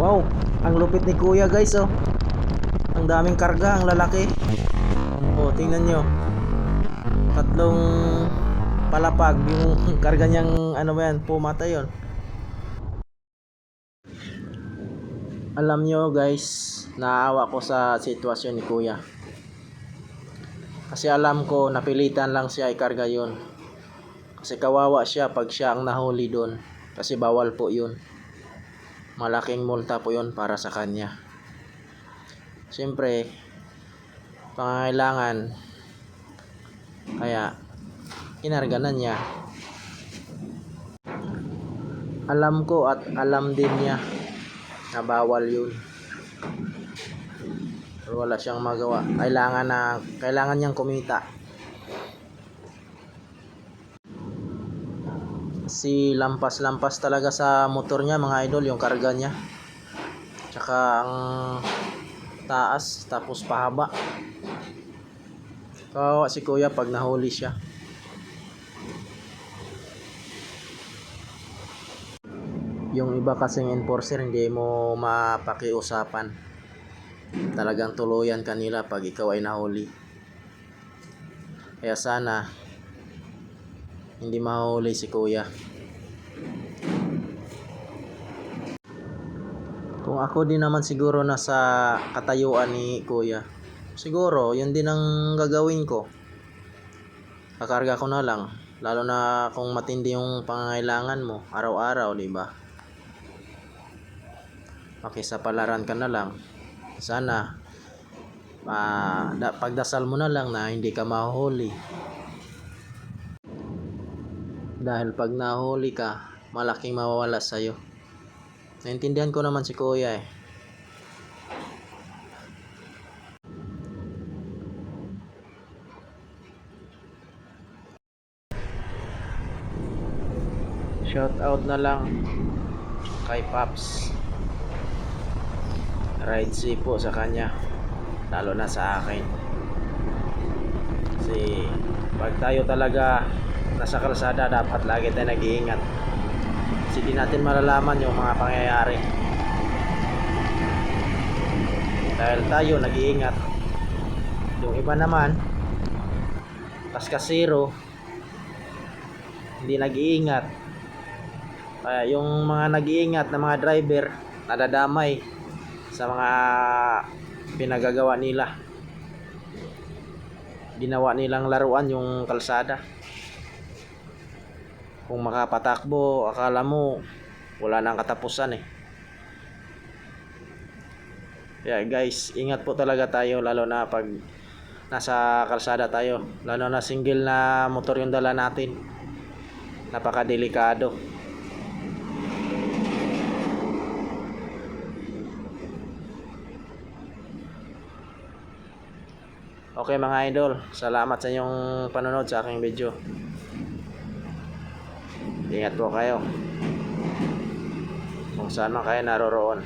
Wow, ang lupit ni kuya guys, oh. Ang daming karga, ang lalaki. Oh, tingnan nyo. Tatlong palapag yung karga niyang ano ba yan, pumata yon. Alam nyo guys, naawa ko sa sitwasyon ni kuya. Kasi alam ko napilitan lang siya ikarga yon. Kasi kawawa siya pag siya ang nahuli doon. Kasi bawal po yun. Malaking multa po yun para sa kanya. Siyempre, pangangailangan, kaya kinarga na niya. Alam ko at alam din niya na bawal yun. Pero wala siyang magawa. Kailangan niyang kumita. Si lampas-lampas talaga sa motor niya mga idol, yung karga niya. Tsaka ang taas tapos pahaba. Kawawa si kuya pag nahuli siya. Yung iba kasing enforcer hindi mo mapakiusapan. Talagang tuluyan kanila pag ikaw ay nahuli. Kaya sana hindi mahuli si kuya. Kung ako din naman siguro nasa katayuan ni kuya, siguro yun din ang gagawin ko. Kakarga ko na lang, lalo na kung matindi yung pangangailangan mo araw-araw, di ba? Makisapalaran ka na lang. Sana pagdasal mo na lang na hindi ka mahuli. Dahil pag nahuli ka, malaking mawawala sa'yo. Naintindihan ko naman si kuya eh. Shout out na lang kay Paps. Ride safe po sa kanya, lalo na sa akin. Kasi pag tayo talaga nasa kalsada, dapat lagi tayo nag-iingat. Kasi di natin malalaman yung mga pangyayari. Dahil tayo nag-iingat, yung iba naman kaskasero hindi nag-iingat. Kaya yung mga nag-iingat na mga driver nadadamay sa mga pinagagawa nila. Ginawa nilang laruan yung kalsada. Kung makapatakbo, akala mo wala nang katapusan eh. Kaya guys, ingat po talaga tayo, lalo na pag nasa kalsada tayo, lalo na single na motor yung dala natin. Napakadelikado. Okay mga idol, salamat sa inyong panonood sa aking video. Ingat po kayo kung saan man kayo naroroon.